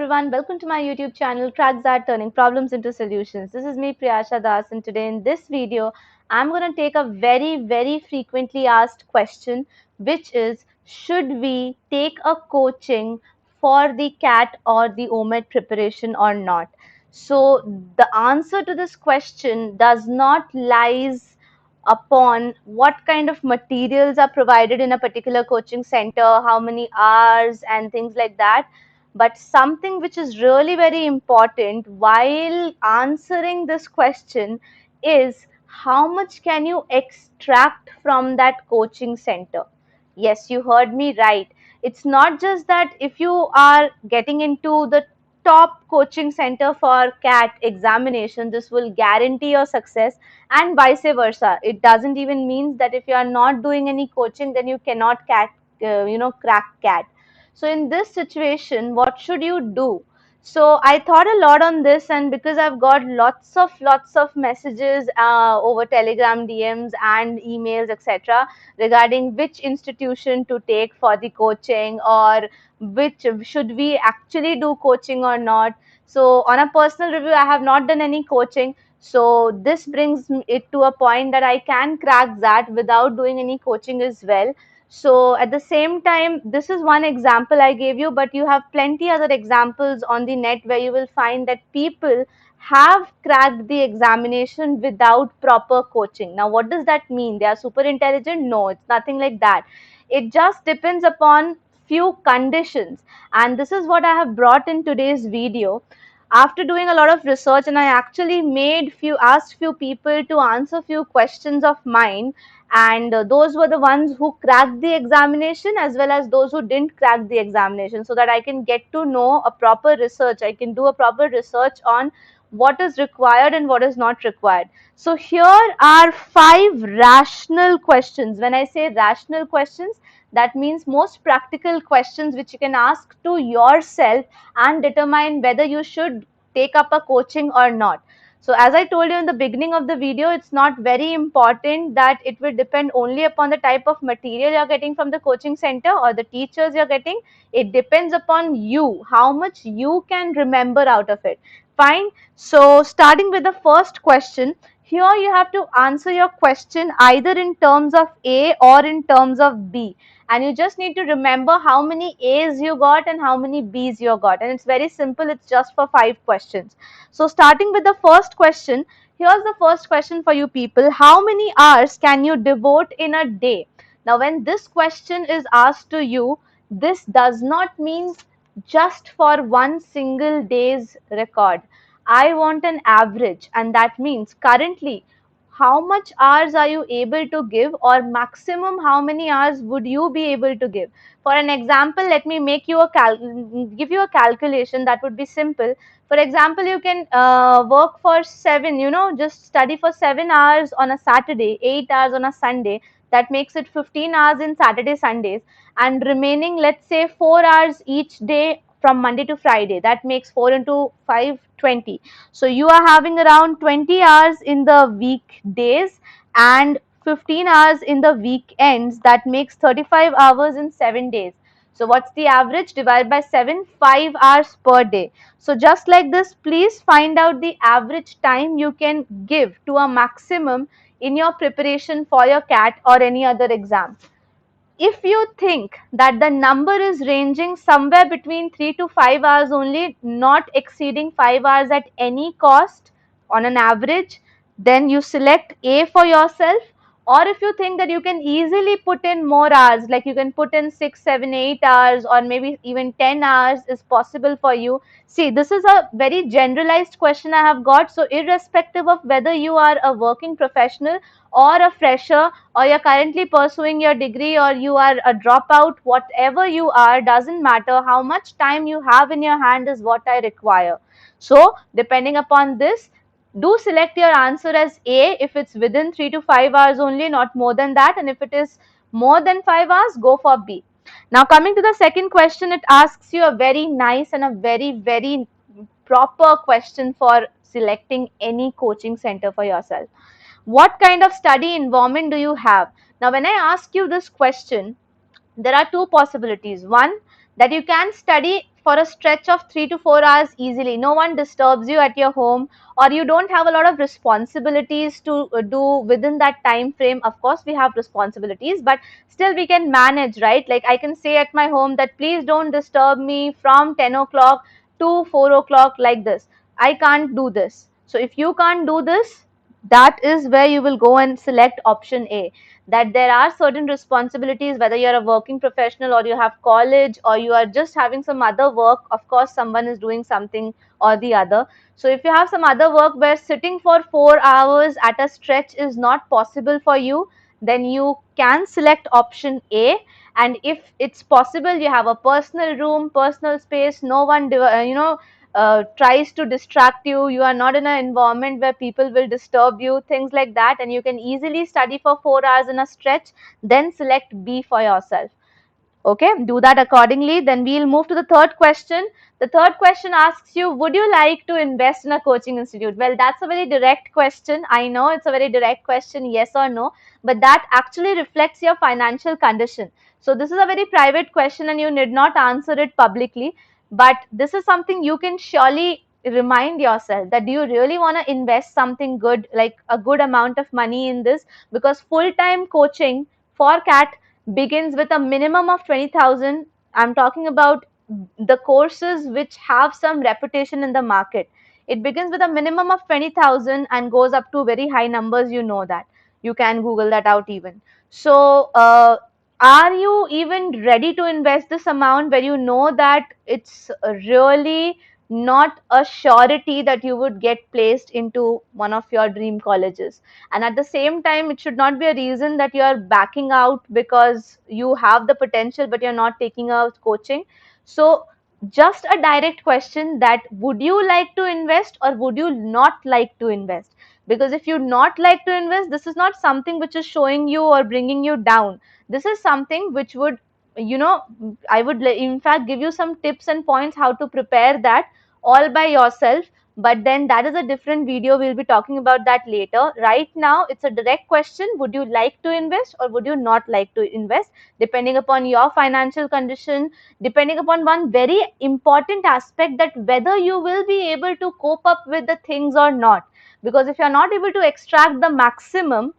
everyone, welcome to my YouTube channel XAT, turning problems into solutions. This is me Priyasha Das, and today in this video I'm going to take a very frequently asked question, which is, should we take a coaching for the CAT or the OMET preparation or not? So the answer to this question does not lies upon what kind of materials are provided in a particular coaching center, how many hours and things like that. But something which is really very important while answering this question is, how much can you extract from that coaching center? Yes, you heard me right. It's not just that if you are getting into the top coaching center for CAT examination, this will guarantee your success, and vice versa. It doesn't even mean that if you are not doing any coaching, then you cannot crack CAT. So in this situation, what should you do? So I thought a lot on this, and because I've got lots of messages over Telegram DMs and emails, etc., regarding which institution to take for the coaching, or which should we actually do coaching or not. So on a personal review, I have not done any coaching. So this brings it to a point that I can crack that without doing any coaching as well. So at the same time, this is one example I gave you, but you have plenty other examples on the net where you will find that people have cracked the examination without proper coaching. Now, what does that mean? They are super intelligent? No, it's nothing like that. It just depends upon few conditions. And this is what I have brought in today's video. After doing a lot of research, and I actually asked few people to answer few questions of mine, and those were the ones who cracked the examination as well as those who didn't crack the examination, so that I can get to know a proper research. I can do a proper research on what is required and what is not required. So here are 5 rational questions. When I say rational questions, that means most practical questions which you can ask to yourself and determine whether you should take up a coaching or not. So as I told you in the beginning of the video, it's not very important that it will depend only upon the type of material you're getting from the coaching center or the teachers you're getting. It depends upon you, how much you can remember out of it. Fine. So starting with the first question, here you have to answer your question either in terms of A or in terms of B. And you just need to remember how many A's you got and how many B's you got. And it's very simple. It's just for 5 questions. So starting with the first question, here's the first question for you people. How many hours can you devote in a day? Now, when this question is asked to you, this does not mean just for one single day's record. I want an average, and that means currently how much hours are you able to give, or maximum how many hours would you be able to give. For an example, let me make you give you a calculation that would be simple. For example, you can work for 7, just study for 7 hours on a Saturday, 8 hours on a Sunday. That makes it 15 hours in Saturday, Sundays, and remaining, let's say, 4 hours each day from Monday to Friday. That makes 4 into 5, 20. So you are having around 20 hours in the weekdays and 15 hours in the weekends. That makes 35 hours in 7 days. So what's the average? Divide by 7, 5 hours per day. So just like this, please find out the average time you can give to a maximum in your preparation for your CAT or any other exam. If you think that the number is ranging somewhere between 3 to 5 hours only, not exceeding 5 hours at any cost on an average, then you select A for yourself. Or if you think that you can easily put in more hours, like you can put in 6, 7, 8 hours, or maybe even 10 hours is possible for you. See, this is a very generalized question I have got. So irrespective of whether you are a working professional or a fresher, or you're currently pursuing your degree, or you are a dropout, whatever you are, doesn't matter. How much time you have in your hand is what I require. So depending upon this, do select your answer as A if it's within 3 to 5 hours only, not more than that. And if it is more than 5 hours, go for B. Now coming to the second question, it asks you a very nice and a very proper question for selecting any coaching center for yourself. What kind of study environment do you have? Now, when I ask you this question, there are 2 possibilities. One, that you can study for a stretch of 3 to 4 hours easily. No one disturbs you at your home, or you don't have a lot of responsibilities to do within that time frame. Of course, we have responsibilities, but still we can manage, right? Like I can say at my home that please don't disturb me from 10 o'clock to 4 o'clock like this. I can't do this. So if you can't do this, that is where you will go and select option A, that there are certain responsibilities, whether you're a working professional or you have college or you are just having some other work. Of course, someone is doing something or the other. So if you have some other work where sitting for 4 hours at a stretch is not possible for you, then you can select option A. And if it's possible, you have a personal room, personal space, no one tries to distract you, you are not in an environment where people will disturb you, things like that, and you can easily study for 4 hours in a stretch, then select B for yourself. Okay, do that accordingly. Then we'll move to the third question. The third question asks you, would you like to invest in a coaching institute? Well, that's a very direct question. I know it's a very direct question, yes or no, but that actually reflects your financial condition. So this is a very private question and you need not answer it publicly, but this is something you can surely remind yourself, that do you really want to invest something good, like a good amount of money in this? Because full-time coaching for CAT begins with a minimum of 20,000. I'm talking about the courses which have some reputation in the market. It begins with a minimum of 20,000 and goes up to very high numbers. You know that. You can Google that out even. So, are you even ready to invest this amount where you know that it's really not a surety that you would get placed into one of your dream colleges? And at the same time, it should not be a reason that you are backing out because you have the potential but you're not taking out coaching. So just a direct question, that would you like to invest or would you not like to invest? Because if you not like to invest, this is not something which is showing you or bringing you down. This is something which would, you know, I would in fact give you some tips and points how to prepare that all by yourself, but then that is a different video. We'll be talking about that later. Right now, it's a direct question. Would you like to invest or would you not like to invest? Depending upon your financial condition, depending upon one very important aspect, that whether you will be able to cope up with the things or not. Because if you're not able to extract the maximum,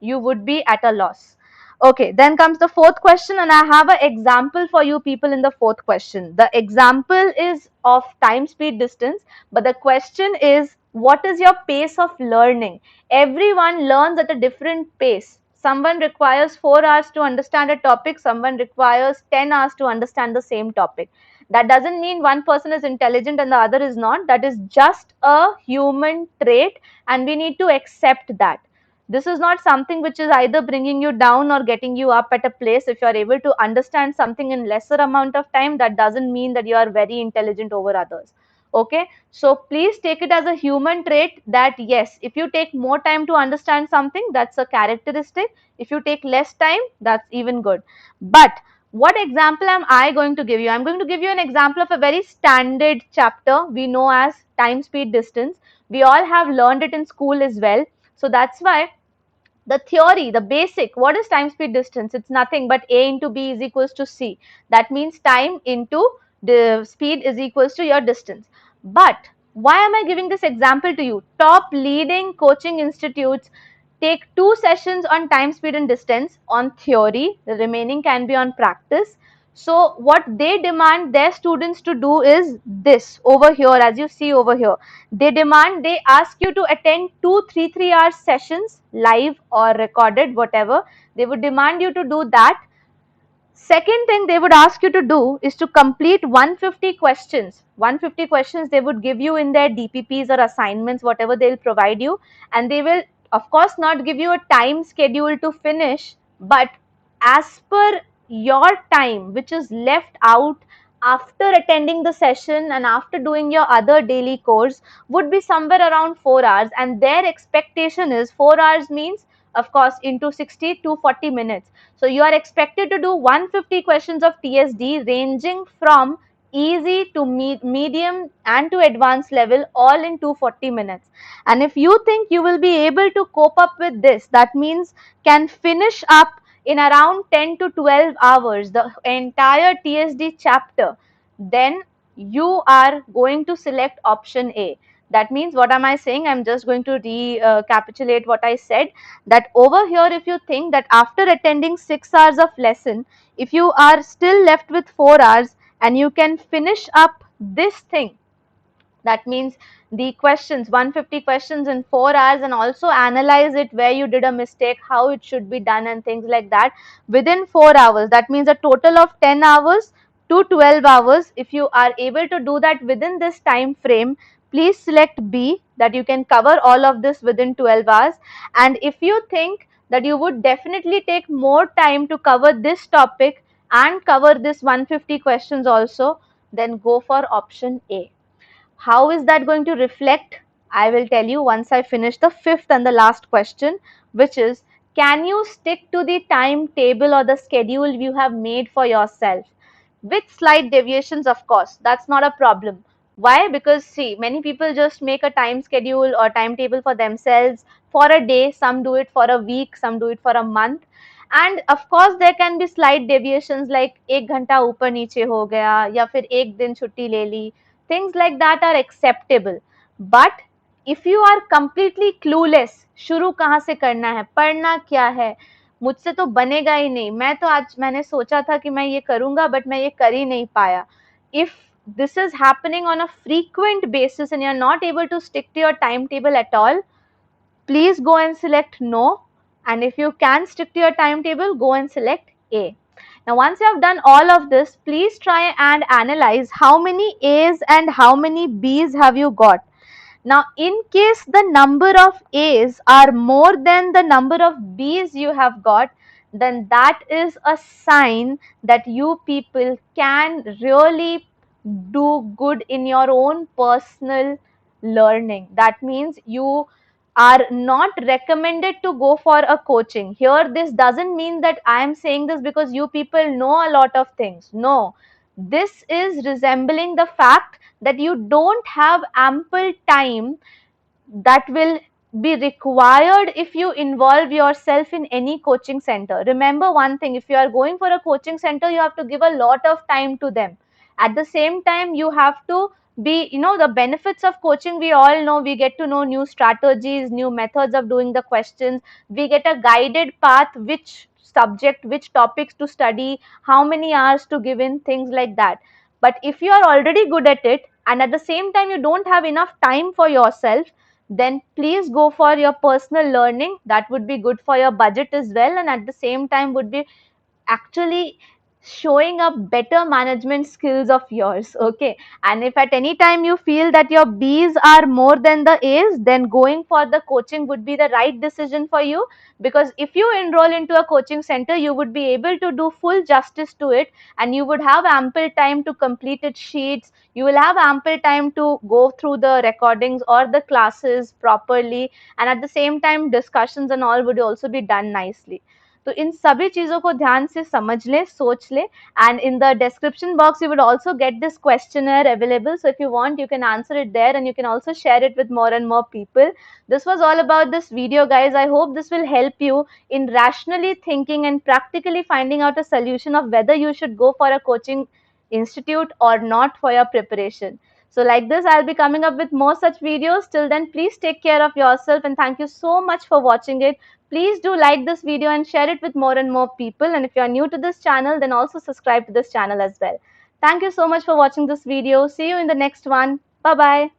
you would be at a loss. Okay, then comes the fourth question, and I have an example for you people in the fourth question. The example is of time, speed, distance, but the question is, what is your pace of learning? Everyone learns at a different pace. Someone requires 4 hours to understand a topic, someone requires 10 hours to understand the same topic. That doesn't mean one person is intelligent and the other is not. That is just a human trait, and we need to accept that. This is not something which is either bringing you down or getting you up at a place. If you are able to understand something in lesser amount of time, that doesn't mean that you are very intelligent over others. Okay, so please take it as a human trait, that yes, if you take more time to understand something, that's a characteristic. If you take less time, that's even good. But what example am I going to give you? I'm going to give you an example of a very standard chapter we know as time, speed, distance. We all have learned it in school as well. So that's why the theory, the basic, what is time, speed, distance? It's nothing but A into B is equals to C. That means time into the speed is equals to your distance. But why am I giving this example to you? Top leading coaching institutes take 2 sessions on time, speed and distance on theory. The remaining can be on practice. So what they demand their students to do is this over here, as you see over here. They ask you to attend 2 3 hour sessions, live or recorded, whatever. They would demand you to do that. Second thing they would ask you to do is to complete 150 questions. 150 questions they would give you in their DPPs or assignments, whatever they'll provide you. And they will, of course, not give you a time schedule to finish, but as per your time, which is left out after attending the session and after doing your other daily course, would be somewhere around 4 hours. And their expectation is 4 hours means, of course, into 60 to 40 minutes. So you are expected to do 150 questions of TSD ranging from easy to medium and to advanced level, all in 240 minutes. And if you think you will be able to cope up with this, that means can finish up in around 10 to 12 hours, the entire TSD chapter, then you are going to select option A. That means, what am I saying? I'm just going to recapitulate what I said, that over here, if you think that after attending 6 hours of lesson, if you are still left with 4 hours and you can finish up this thing, that means the questions, 150 questions in 4 hours, and also analyze it where you did a mistake, how it should be done and things like that within 4 hours. That means a total of 10 hours to 12 hours. If you are able to do that within this time frame, please select B, that you can cover all of this within 12 hours. And if you think that you would definitely take more time to cover this topic and cover this 150 questions also, then go for option A. How is that going to reflect? I will tell you once I finish the fifth and the last question, which is, can you stick to the timetable or the schedule you have made for yourself? With slight deviations, of course, that's not a problem. Why? Because see, many people just make a time schedule or timetable for themselves for a day, some do it for a week, some do it for a month. And of course, there can be slight deviations like एक घंटा ऊपर नीचे हो गया या फिर एक दिन छुट्टी ले ली. Things like that are acceptable. But if you are completely clueless, शुरू कहाँ से करना है, पढ़ना क्या है, मुझसे तो बनेगा ही नहीं, मैं तो आज मैंने सोचा था कि मैं ये करूंगा बट मैं ये कर ही नहीं पाया. If this is happening on a frequent basis and you're not able to stick to your timetable at all, please go and select no. And if you can stick to your timetable, go and select A. Now, once you have done all of this, please try and analyze how many A's and how many B's have you got. Now, in case the number of A's are more than the number of B's you have got, then that is a sign that you people can really do good in your own personal learning. That means you are not recommended to go for a coaching. Here, this doesn't mean that I am saying this because you people know a lot of things. No, this is resembling the fact that you don't have ample time that will be required if you involve yourself in any coaching center. Remember one thing, if you are going for a coaching center, you have to give a lot of time to them. At the same time, you have to be, the benefits of coaching, we all know. We get to know new strategies, new methods of doing the questions. We get a guided path, which subject, which topics to study, how many hours to give in, things like that. But if you are already good at it and at the same time you don't have enough time for yourself, then please go for your personal learning. That would be good for your budget as well, and at the same time would be actually showing up better management skills of yours. Okay, and if at any time you feel that your B's are more than the A's, then going for the coaching would be the right decision for you, because if you enroll into a coaching center, you would be able to do full justice to it, and you would have ample time to complete its sheets. You will have ample time to go through the recordings or the classes properly, and at the same time discussions and all would also be done nicely. तो इन सभी चीजों को ध्यान से समझ ले, सोच ले. And in the description box you would also get this questionnaire available, so if you want you can answer it there, and you can also share it with more and more people. This was all about this video, guys. I hope this will help you in rationally thinking and practically finding out a solution of whether you should go for a coaching institute or not for your preparation. So like this, I'll be coming up with more such videos. Till then, please take care of yourself, and thank you so much for watching it. Please do like this video and share it with more and more people. And if you are new to this channel, then also subscribe to this channel as well. Thank you so much for watching this video. See you in the next one. Bye-bye.